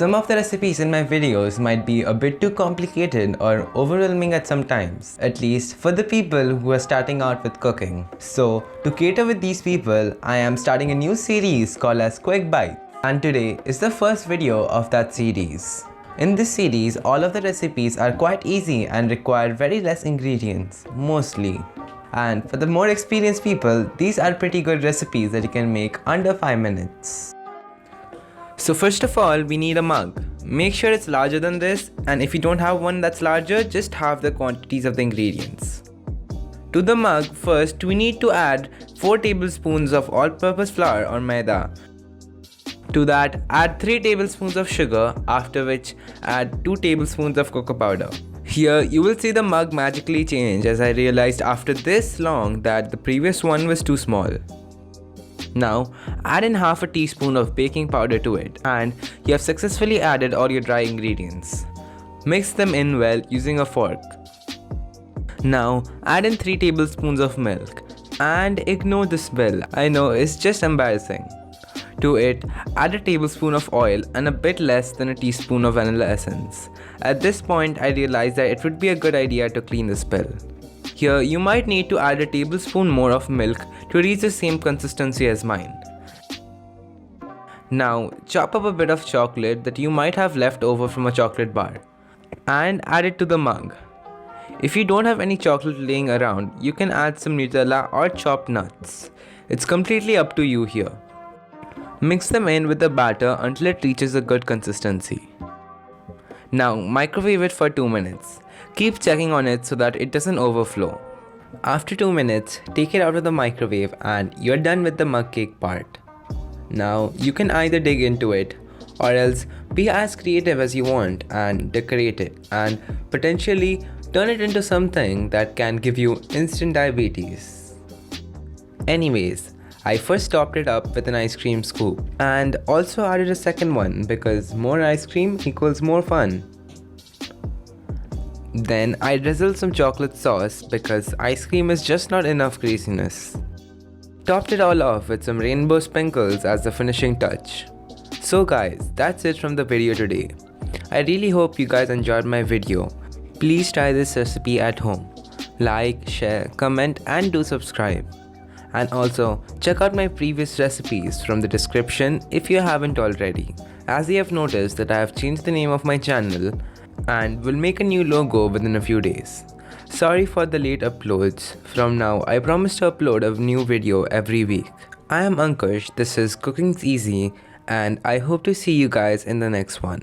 Some of the recipes in my videos might be a bit too complicated or overwhelming at some times, at least for the people who are starting out with cooking. So, to cater with these people, I am starting a new series called as Quick Bite, and today is the first video of that series. In this series, all of the recipes are quite easy and require very less ingredients, mostly. And for the more experienced people, these are pretty good recipes that you can make under 5 minutes. So first of all, we need a mug. Make sure it's larger than this, and if you don't have one that's larger, just halve the quantities of the ingredients. To the mug, first we need to add 4 tablespoons of all-purpose flour or maida. To that, add 3 tablespoons of sugar, after which add 2 tablespoons of cocoa powder. Here, you will see the mug magically change as I realized after this long that the previous one was too small. Now, add in half a teaspoon of baking powder to it, and you have successfully added all your dry ingredients. Mix them in well using a fork. Now, add in 3 tablespoons of milk, and ignore the smell. I know, it's just embarrassing. To it, add a tablespoon of oil and a bit less than a teaspoon of vanilla essence. At this point, I realized that it would be a good idea to clean the spill. Here, you might need to add a tablespoon more of milk to reach the same consistency as mine. Now, chop up a bit of chocolate that you might have left over from a chocolate bar and add it to the mug. If you don't have any chocolate laying around, you can add some Nutella or chopped nuts. It's completely up to you here. Mix them in with the batter until it reaches a good consistency. Now, microwave it for 2 minutes. Keep checking on it so that it doesn't overflow. After 2 minutes, take it out of the microwave and you're done with the mug cake part. Now, you can either dig into it or else be as creative as you want and decorate it and potentially turn it into something that can give you instant diabetes. Anyways, I first topped it up with an ice cream scoop and also added a second one because more ice cream equals more fun. Then I drizzled some chocolate sauce because ice cream is just not enough craziness. Topped it all off with some rainbow sprinkles as the finishing touch. So guys, that's it from the video today. I really hope you guys enjoyed my video. Please try this recipe at home. Like, share, comment and do subscribe. And also, check out my previous recipes from the description if you haven't already. As you have noticed that I have changed the name of my channel and will make a new logo within a few days. Sorry for the late uploads. From now, I promise to upload a new video every week. I am Ankush, this is Cooking's Easy, and I hope to see you guys in the next one.